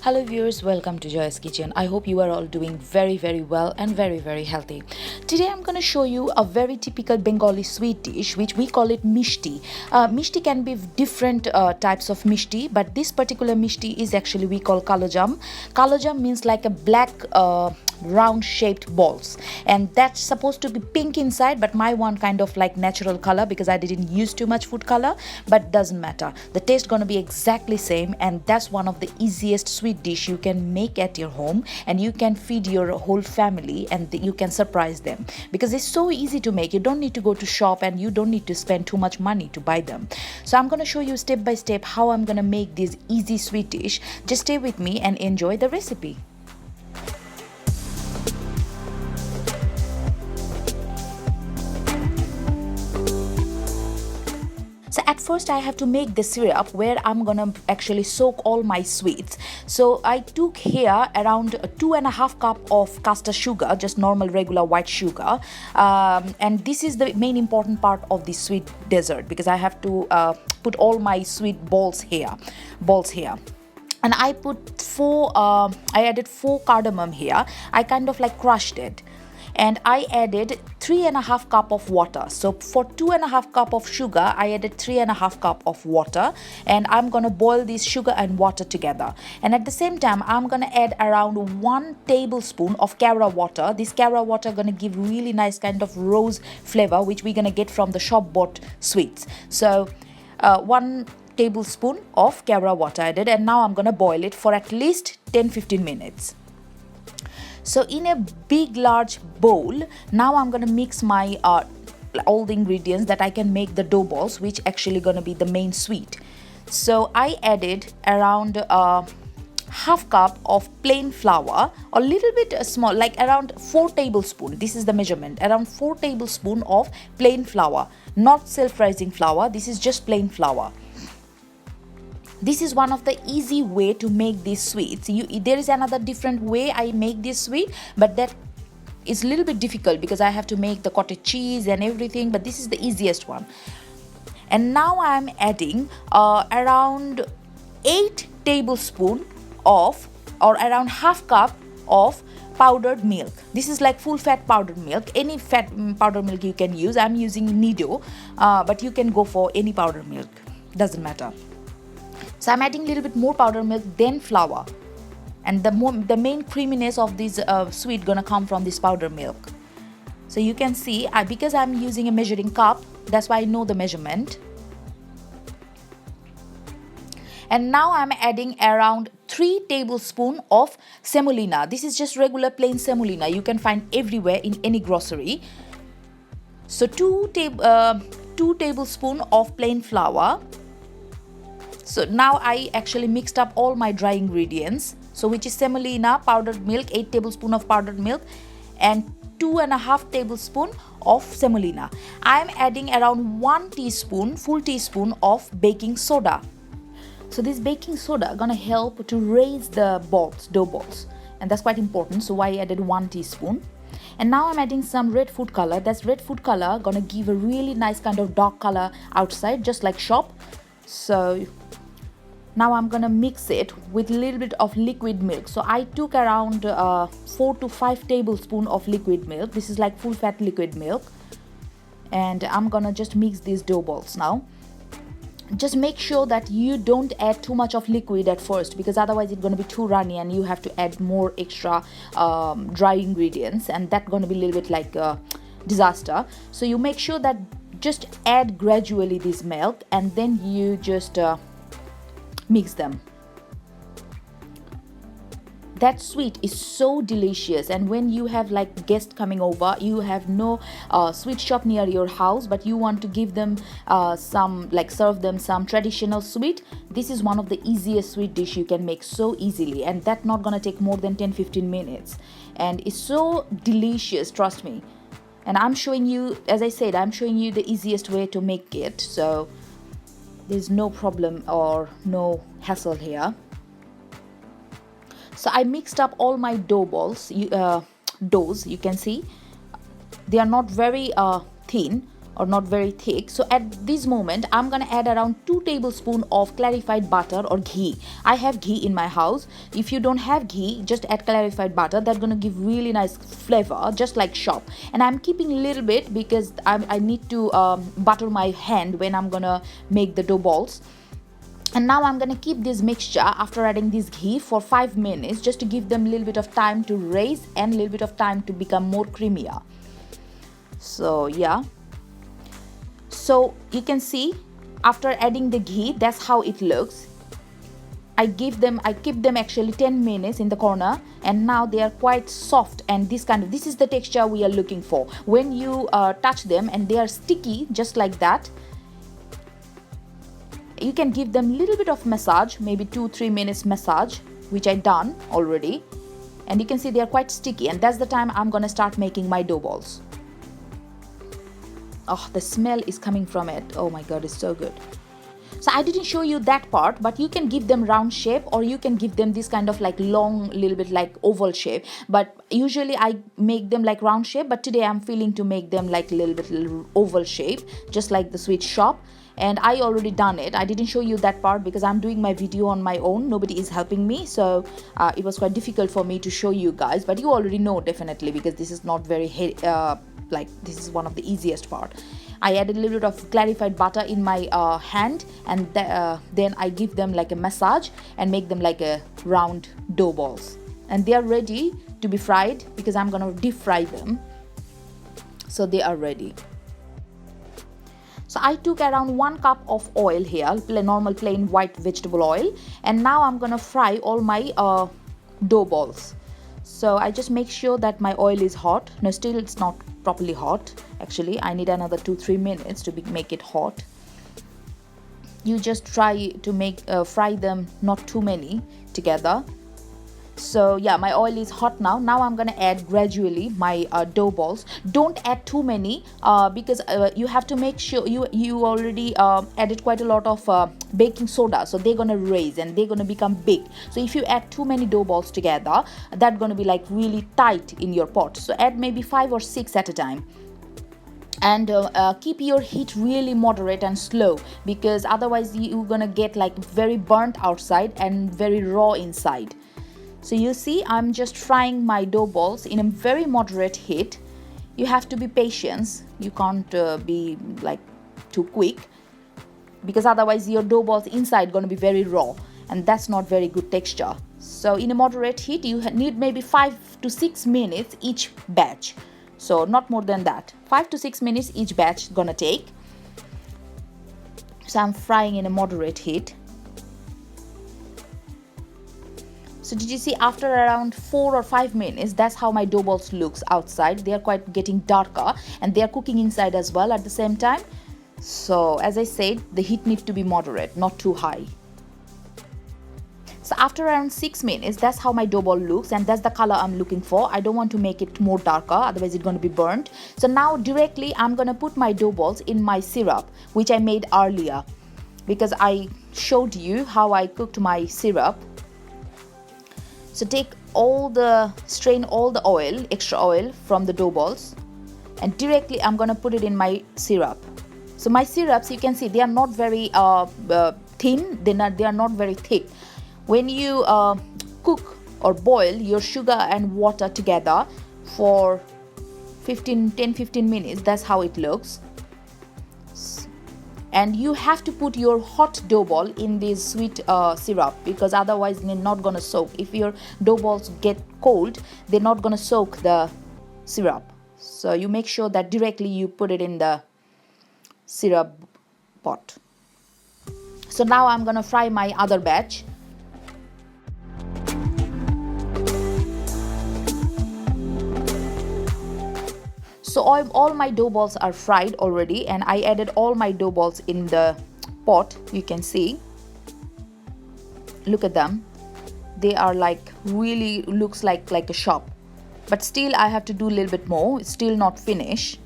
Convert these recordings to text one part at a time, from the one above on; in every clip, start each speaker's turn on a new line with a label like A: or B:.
A: Hello viewers, welcome to Joy's Kitchen. I hope you are all doing very well and very healthy. Today I'm going to show you a very typical Bengali sweet dish which we call it Mishti. Mishti can be different types of Mishti, but this particular Mishti is actually we call Kalojam. Kalojam means like a black round shaped balls, and that's supposed to be pink inside, but my one kind of like natural color because I didn't use too much food color, but doesn't matter. The taste gonna be exactly same, and that's one of the easiest sweet dish you can make at your home, and you can feed your whole family and you can surprise them because it's so easy to make. You don't need to go to shop and you don't need to spend too much money to buy them. So I'm gonna show you step by step how I'm gonna make this easy sweet dish. Just stay with me and enjoy the recipe. So at first I have to make the syrup where I'm gonna actually soak all my sweets. So I took here around 2.5 cup of caster sugar, just normal regular white sugar, and this is the main important part of the sweet dessert because I have to put all my sweet balls here. And I put I added 4 cardamom here. I kind of like crushed it, and I added 3.5 cup of water. So for 2.5 cup of sugar, I added 3.5 cup of water, and I'm gonna boil this sugar and water together. And at the same time, I'm gonna add around 1 tablespoon of Kara water. This Kara water gonna give really nice kind of rose flavor, which we're gonna get from the shop bought sweets. So 1 tablespoon of Kara water added, and now I'm gonna boil it for at least 10-15 minutes. So in a big large bowl, now I'm gonna mix my all the ingredients that I can make the dough balls, which actually gonna be the main sweet. So I added around half cup of plain flour, a little bit small, like around 4 tablespoons. This is the measurement, around 4 tablespoons of plain flour, not self-rising flour. This is just plain flour. This is one of the easy way to make these sweets. There is another different way I make this sweet, but that is a little bit difficult because I have to make the cottage cheese and everything, but this is the easiest one. And now I'm adding around 8 tablespoons of, or around half cup of powdered milk. This is like full fat powdered milk. Any fat powdered milk you can use. I'm using Nido, but you can go for any powdered milk, doesn't matter. So I'm adding a little bit more powdered milk than flour, and the main creaminess of this sweet gonna come from this powdered milk. So you can see because I'm using a measuring cup, that's why I know the measurement. And now I'm adding around 3 tablespoons of semolina. This is just regular plain semolina. You can find everywhere in any grocery. So 2 tablespoons of plain flour. So now I actually mixed up all my dry ingredients. So which is semolina, powdered milk, 8 tablespoons of powdered milk, and 2.5 tablespoons of semolina. I am adding around 1 teaspoon, full teaspoon of baking soda. So this baking soda gonna help to raise the dough balls, and that's quite important. So I added 1 teaspoon. And now I'm adding some red food color. That's red food color gonna give a really nice kind of dark color outside, just like shop. So now I'm gonna mix it with a little bit of liquid milk. So I took around 4 to 5 tablespoons of liquid milk. This is like full fat liquid milk, and I'm gonna just mix these dough balls now. Just make sure that you don't add too much of liquid at first, because otherwise it's going to be too runny and you have to add more extra dry ingredients, and that's going to be a little bit like a disaster. So you make sure that just add gradually this milk, and then you just mix them. That sweet is so delicious, and when you have like guests coming over, you have no sweet shop near your house, but you want to give them serve them some traditional sweet, this is one of the easiest sweet dish you can make so easily, and that's not gonna take more than 10-15 minutes, and it's so delicious, trust me. And I'm showing you, as I said, I'm showing you the easiest way to make it, so there's no problem or no hassle here. So I mixed up all my dough balls, doughs. You can see they are not very thin, or not very thick. So at this moment I'm gonna add around 2 tablespoons of clarified butter or ghee. I have ghee in my house. If you don't have ghee, just add clarified butter. That's gonna give really nice flavor, just like shop. And I'm keeping a little bit because I need to butter my hand when I'm gonna make the dough balls. And now I'm gonna keep this mixture after adding this ghee for 5 minutes, just to give them a little bit of time to raise and a little bit of time to become more creamier. So yeah, so you can see after adding the ghee, that's how it looks. I keep them actually 10 minutes in the corner, and now they are quite soft, and this is the texture we are looking for. When you touch them and they are sticky just like that, you can give them a little bit of massage, maybe 2-3 minutes massage, which I done already, and you can see they are quite sticky, and that's the time I'm gonna start making my dough balls. Oh, the smell is coming from it. Oh my god, it's so good. So I didn't show you that part, but you can give them round shape, or you can give them this kind of like long, little bit like oval shape. But usually I make them like round shape, but today I'm feeling to make them like a little bit oval shape, just like the sweet shop. And I already done it. I didn't show you that part because I'm doing my video on my own. Nobody is helping me, so it was quite difficult for me to show you guys. But you already know definitely, because this is not very like, this is one of the easiest part. I added a little bit of clarified butter in my hand, and then I give them like a massage and make them like a round dough balls. And they are ready to be fried because I'm gonna deep fry them. So they are ready. So I took around 1 cup of oil here, normal plain white vegetable oil, and now I'm gonna fry all my dough balls. So I just make sure that my oil is hot. No, still it's not properly hot. Actually, I need another 2-3 minutes to make it hot. You just try to fry them not too many together. So yeah, my oil is hot now. Now I'm gonna add gradually my dough balls. Don't add too many because you have to make sure you already added quite a lot of baking soda, so they're gonna raise and they're gonna become big. So if you add too many dough balls together, that's gonna be like really tight in your pot. So add maybe 5 or 6 at a time. And keep your heat really moderate and slow, because otherwise you're gonna get like very burnt outside and very raw inside. So you see, I'm just frying my dough balls in a very moderate heat. You have to be patient. You can't be like too quick, because otherwise your dough balls inside gonna be very raw, and that's not very good texture. So in a moderate heat, you need maybe 5 to 6 minutes each batch. So not more than that. 5 to 6 minutes each batch gonna take. So I'm frying in a moderate heat. So did you see, after around 4 or 5 minutes, that's how my dough balls looks outside. They are quite getting darker, and they are cooking inside as well at the same time. So as I said, the heat needs to be moderate, not too high. So after around 6 minutes, that's how my dough ball looks, and that's the color I'm looking for. I don't want to make it more darker, otherwise it's going to be burnt. So now directly I'm going to put my dough balls in my syrup, which I made earlier, because I showed you how I cooked my syrup. So strain all the oil, extra oil from the dough balls, and directly I'm gonna put it in my syrup. So my syrups, you can see, they are not very thin, they are not very thick. When you cook or boil your sugar and water together for 10-15 minutes, that's how it looks. And you have to put your hot dough ball in this sweet syrup, because otherwise they're not gonna soak. If your dough balls get cold, they're not gonna soak the syrup. So you make sure that directly you put it in the syrup pot. So now I'm gonna fry my other batch. So all my dough balls are fried already, and I added all my dough balls in the pot. You can see, look at them, they are like really looks like a shop, but still I have to do a little bit more. It's still not finished.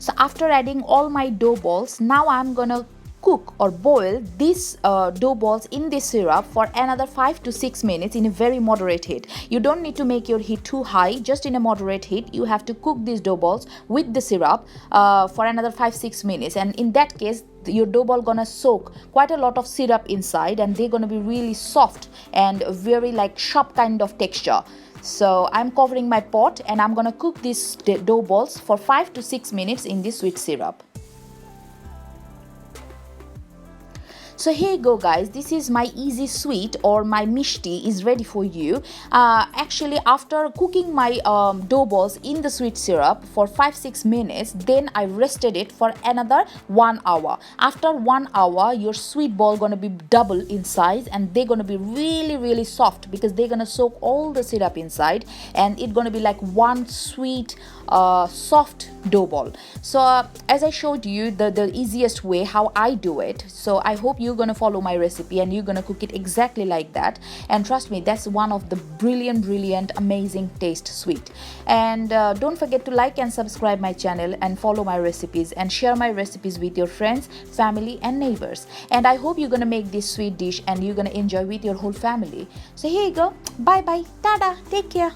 A: So after adding all my dough balls, now I'm gonna cook or boil these dough balls in this syrup for another 5 to 6 minutes in a very moderate heat. You don't need to make your heat too high, just in a moderate heat. You have to cook these dough balls with the syrup for another 5-6 minutes, and in that case your dough ball gonna soak quite a lot of syrup inside, and they're gonna be really soft and very like sharp kind of texture. So I'm covering my pot and I'm gonna cook these dough balls for 5 to 6 minutes in this sweet syrup. So here you go guys, this is my easy sweet or my mishti is ready for you. Actually after cooking my dough balls in the sweet syrup for 5-6 minutes, then I rested it for another 1 hour. After 1 hour your sweet ball gonna be double in size, and they're gonna be really soft because they're gonna soak all the syrup inside, and it's gonna be like one sweet soft dough ball. So as I showed you the easiest way how I do it, so I hope you're gonna follow my recipe and you're gonna cook it exactly like that, and trust me, that's one of the brilliant amazing taste sweet. And don't forget to like and subscribe my channel and follow my recipes and share my recipes with your friends, family and neighbors. And I hope you're gonna make this sweet dish and you're gonna enjoy with your whole family. So here you go, bye bye, tada, take care.